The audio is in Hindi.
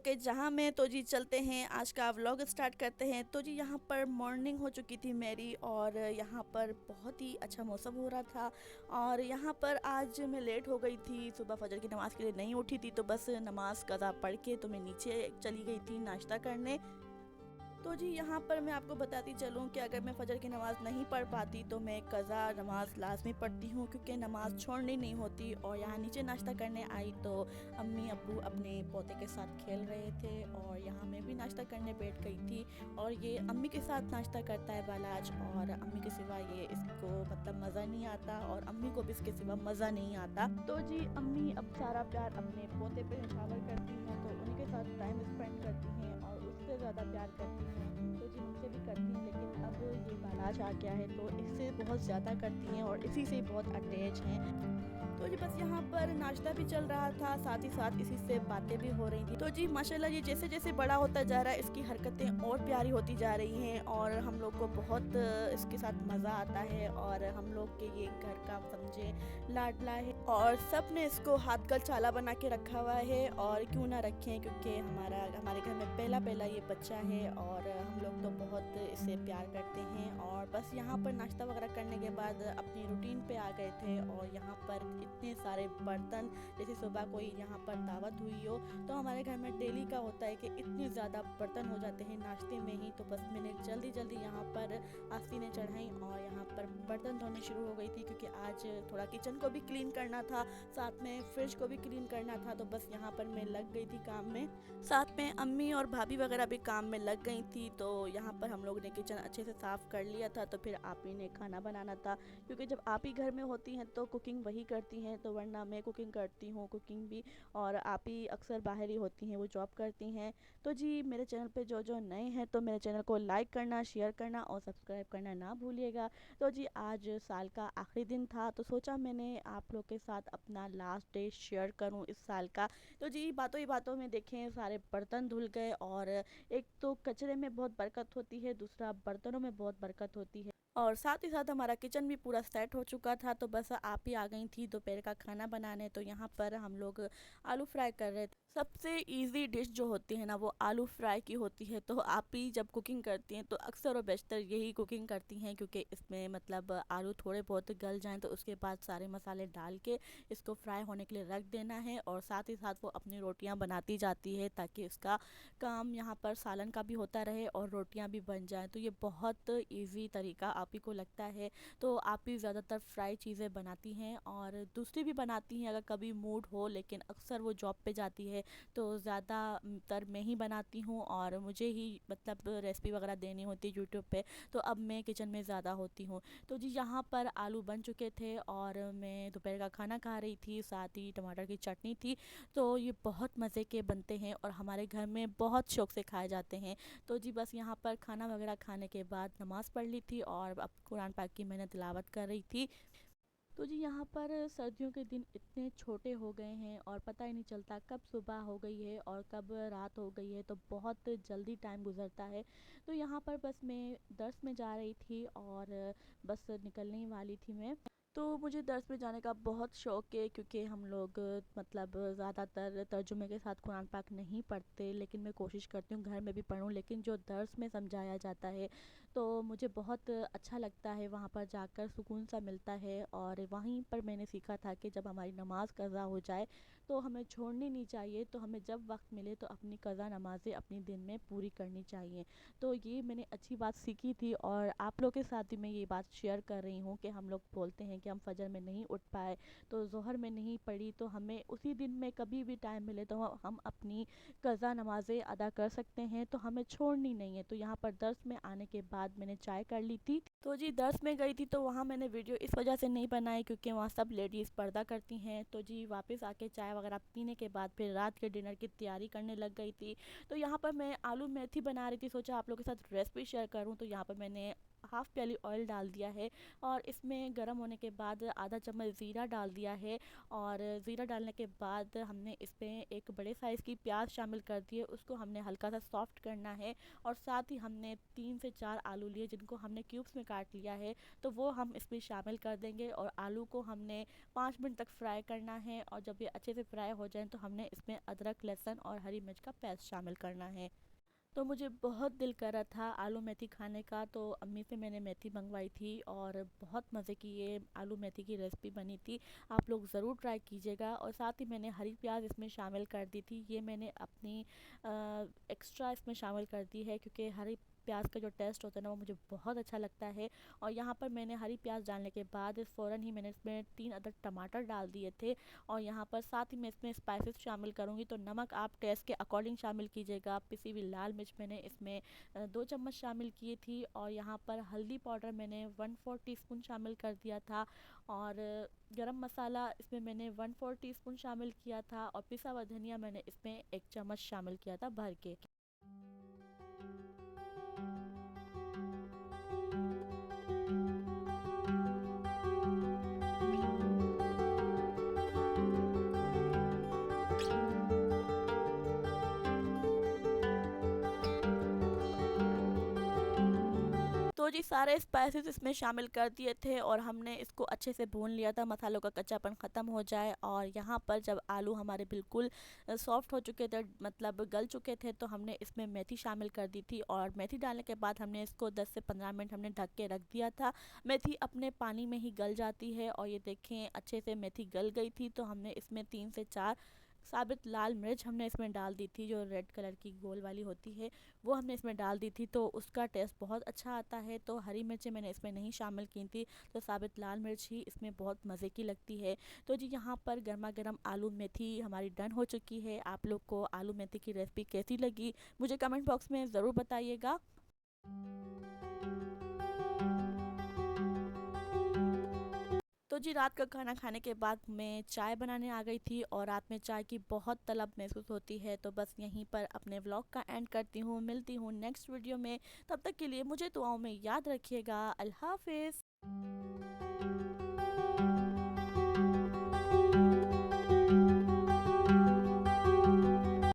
ओके जहाँ में तो जी चलते हैं आज का व्लॉग स्टार्ट करते हैं। तो जी यहाँ पर मॉर्निंग हो चुकी थी मेरी और यहाँ पर बहुत ही अच्छा मौसम हो रहा था। और यहाँ पर आज मैं लेट हो गई थी, सुबह फजर की नमाज़ के लिए नहीं उठी थी, तो बस नमाज कज़ा पढ़ के तो मैं नीचे चली गई थी नाश्ता करने। तो जी यहाँ पर मैं आपको बताती चलूँ कि अगर मैं फ़जर की नमाज़ नहीं पढ़ पाती तो मैं कज़ा नमाज़ लाज़मी पढ़ती हूँ, क्योंकि नमाज़ छोड़नी नहीं होती। और यहाँ नीचे नाश्ता करने आई तो अम्मी अब्बू अपने पोते के साथ खेल रहे थे और यहाँ मैं भी नाश्ता करने बैठ गई थी। और ये अम्मी के साथ नाश्ता करता है बालाज, और अम्मी के सिवा ये इसको मतलब मज़ा नहीं आता और अम्मी को भी इसके सिवा मज़ा नहीं आता। तो जी अम्मी अब सारा प्यार अपने पोते पे निछावर करती हैं, तो उनके साथ टाइम स्पेंड करती हैं और उससे ज़्यादा प्यार करती हैं। तो जी मुझसे भी करती हैं, लेकिन अब ये बालाज आ गया है तो इससे बहुत ज़्यादा करती हैं और इसी से बहुत अटैच हैं। तो जी बस यहाँ पर नाश्ता भी चल रहा था, साथ ही साथ इसी से बातें भी हो रही थी। तो जी माशाल्लाह ये जैसे जैसे बड़ा होता जा रहा है इसकी हरकतें और प्यारी होती जा रही हैं और हम लोग को बहुत इसके साथ मज़ा आता है। और हम लोग के ये घर का समझे लाडला है और सब ने इसको हाथ का चाला बना के रखा हुआ है। और क्यों ना रखें, क्योंकि हमारे घर में पहला पहला ये बच्चा है और हम लोग तो बहुत इसे प्यार करते हैं। और बस यहाँ पर नाश्ता वगैरह करने के बाद अपनी रूटीन पे आ गए थे। और यहाँ पर इतने सारे बर्तन, जैसे सुबह कोई यहाँ पर दावत हुई हो तो हमारे घर में डेली का होता है कि इतने ज़्यादा बर्तन हो जाते हैं नाश्ते में ही। तो बस मैंने जल्दी जल्दी यहाँ पर आस्तीनें चढ़ाई और यहाँ पर बर्तन धोने शुरू हो गई थी, क्योंकि आज थोड़ा किचन को भी क्लीन करना था, साथ में फ्रिज को भी क्लीन करना था। तो बस यहाँ पर मैं लग गई थी काम में, साथ में अम्मी और भाभी वगैरह भी काम में लग गई थी। तो यहाँ पर हम लोग ने किचन अच्छे से साफ़ कर लिया था। तो फिर आप ही ने खाना बनाना था, क्योंकि जब आप ही घर में होती हैं तो कुकिंग वही करती हैं, तो वरना मैं कुकिंग करती हूँ कुकिंग भी। और आप ही अक्सर बाहर ही होती हैं, वो जॉब करती हैं। तो जी मेरे चैनल पे जो जो नए हैं तो मेरे चैनल को लाइक करना, शेयर करना और सब्सक्राइब करना ना भूलिएगा। तो जी आज साल का आखिरी दिन था, तो सोचा मैंने आप लोग के साथ अपना लास्ट डे शेयर करूं इस साल का। तो जी बातों ही बातों में देखें सारे बर्तन धुल गए। और एक तो कचरे में बहुत बरकत होती है, दूसरा बर्तनों में बहुत बरकत होती है। और साथ ही साथ हमारा किचन भी पूरा सेट हो चुका था। तो बस आप ही आ गई थी दोपहर का खाना बनाने। तो यहाँ पर हम लोग आलू फ्राई कर रहे थे। सबसे इजी डिश जो होती है ना वो आलू फ्राई की होती है। तो आप ही जब कुकिंग करती हैं तो अक्सर और बेशतर यही कुकिंग करती हैं, क्योंकि इसमें मतलब आलू थोड़े बहुत गल जाएं तो उसके बाद सारे मसाले डाल के इसको फ्राई होने के लिए रख देना है। और साथ ही साथ वो अपनी रोटियां बनाती जाती है, ताकि उसका काम यहाँ पर सालन का भी होता रहे और रोटियां भी बन जाएं। तो ये बहुत इजी तरीका आप ही को लगता है। तो आप ही ज़्यादातर फ्राई चीज़ें बनाती हैं और दूसरी भी बनाती हैं अगर कभी मूड हो, लेकिन अक्सर वो जॉब पे जाती है तो ज़्यादातर मैं ही बनाती हूँ और मुझे ही मतलब रेसिपी वगैरह देनी होती है यूट्यूब पे। तो अब मैं किचन में ज़्यादा होती हूँ। तो जी यहाँ पर आलू बन चुके थे और मैं दोपहर का खाना खा रही थी, साथ ही टमाटर की चटनी थी। तो ये बहुत मज़े के बनते हैं और हमारे घर में बहुत शौक से खाए जाते हैं। तो जी बस यहाँ पर खाना वगैरह खाने के बाद नमाज़ पढ़ ली थी और अब कुरान पाक की मैंने तिलावत कर रही थी। तो जी यहाँ पर सर्दियों के दिन इतने छोटे हो गए हैं और पता ही नहीं चलता कब सुबह हो गई है और कब रात हो गई है, तो बहुत जल्दी टाइम गुजरता है। तो यहाँ पर बस मैं दर्स में जा रही थी और बस निकलने ही वाली थी मैं। तो मुझे दर्स में जाने का बहुत शौक है, क्योंकि हम लोग मतलब ज़्यादातर तर्जुमे के साथ कुरान पाक नहीं पढ़ते, लेकिन मैं कोशिश करती हूँ घर में भी पढूँ। लेकिन जो दर्स में समझाया जाता है तो मुझे बहुत अच्छा लगता है, वहाँ पर जाकर सुकून सा मिलता है। और वहीं पर मैंने सीखा था कि जब हमारी नमाज़ कज़ा हो जाए तो हमें छोड़नी नहीं चाहिए, तो हमें जब वक्त मिले तो अपनी कज़ा नमाज़ें अपनी दिन में पूरी करनी चाहिए। तो ये मैंने अच्छी बात सीखी थी और आप लोग के साथ भी मैं ये बात शेयर कर रही हूँ कि हम लोग बोलते हैं कि हम फजर में नहीं उठ पाए तो ज़ोहर में नहीं पढ़ी, तो हमें उसी दिन में कभी भी टाइम मिले तो हम अपनी कज़ा नमाज़ें अदा कर सकते हैं, तो हमें छोड़नी नहीं है। तो यहाँ पर दर्स में आने के बाद मैंने चाय कर ली थी। तो जी दर्स में गई थी तो वहाँ मैंने वीडियो इस वजह से नहीं बनाई क्योंकि वहाँ सब लेडीज़ पर्दा करती हैं। तो जी वापस आके चाय वगैरह पीने के बाद फिर रात के डिनर की तैयारी करने लग गई थी। तो यहाँ पर मैं आलू मेथी बना रही थी, सोचा आप लोगों के साथ रेसिपी शेयर करूँ। तो यहाँ पर मैंने हाफ़ प्याली ऑयल डाल दिया है और इसमें गर्म होने के बाद आधा चम्मच ज़ीरा डाल दिया है। और ज़ीरा डालने के बाद हमने इसमें एक बड़े साइज़ की प्याज शामिल कर दी है, उसको हमने हल्का सा सॉफ्ट करना है। और साथ ही हमने 3 से 4 आलू लिए जिनको हमने क्यूब्स में काट लिया है, तो वो हम इसमें शामिल कर देंगे और आलू को हमने 5 मिनट तक फ्राई करना है। और जब ये अच्छे से फ्राई हो जाएँ तो हमने इसमें अदरक, लहसुन और हरी मिर्च का पेस्ट शामिल करना है। तो मुझे बहुत दिल कर रहा था आलू मेथी खाने का, तो अम्मी से मैंने मेथी मंगवाई थी और बहुत मज़े की ये आलू मेथी की रेसिपी बनी थी। आप लोग ज़रूर ट्राई कीजिएगा। और साथ ही मैंने हरी प्याज इसमें शामिल कर दी थी, ये मैंने अपनी एक्स्ट्रा इसमें शामिल कर दी है क्योंकि हरी प्याज का जो टेस्ट होता है ना वो मुझे बहुत अच्छा लगता है। और यहाँ पर मैंने हरी प्याज डालने के बाद फ़ौरन ही मैंने इसमें 3 अदद टमाटर डाल दिए थे। और यहाँ पर साथ ही मैं इसमें स्पाइसेस शामिल करूँगी, तो नमक आप टेस्ट के अकॉर्डिंग शामिल कीजिएगा। पिसी हुई लाल मिर्च मैंने इसमें 2 चम्मच शामिल की थी। और यहाँ पर हल्दी पाउडर मैंने 1/4 टीस्पून शामिल कर दिया था। और गरम मसाला इसमें मैंने 1/4 टीस्पून शामिल किया था। और पिसा हुआ धनिया मैंने इसमें 1 चम्मच शामिल किया था भर के। तो जी सारे स्पाइसेस इसमें शामिल कर दिए थे और हमने इसको अच्छे से भून लिया था, मसालों का कच्चापन ख़त्म हो जाए। और यहाँ पर जब आलू हमारे बिल्कुल सॉफ्ट हो चुके थे, मतलब गल चुके थे, तो हमने इसमें मेथी शामिल कर दी थी। और मेथी डालने के बाद हमने इसको 10 से 15 मिनट हमने ढक के रख दिया था। मेथी अपने पानी में ही गल जाती है और ये देखें अच्छे से मेथी गल गई थी। तो हमने इसमें 3 से 4 साबित लाल मिर्च हमने इसमें डाल दी थी, जो रेड कलर की गोल वाली होती है, वो हमने इसमें डाल दी थी, तो उसका टेस्ट बहुत अच्छा आता है। तो हरी मिर्चें मैंने इसमें नहीं शामिल की थी, तो साबित लाल मिर्च ही इसमें बहुत मज़े की लगती है। तो जी यहाँ पर गर्मा गर्म आलू मेथी हमारी डन हो चुकी है। आप लोग को आलू मेथी की रेसिपी कैसी लगी मुझे कमेंट बॉक्स में ज़रूर बताइएगा। तो जी रात का खाना खाने के बाद मैं चाय बनाने आ गई थी और रात में चाय की बहुत तलब महसूस होती है। तो बस यहीं पर अपने व्लॉग का एंड करती हूँ, मिलती हूँ नेक्स्ट वीडियो में। तब तक के लिए मुझे दुआओं में याद रखिएगा। अल्लाह हाफिज़।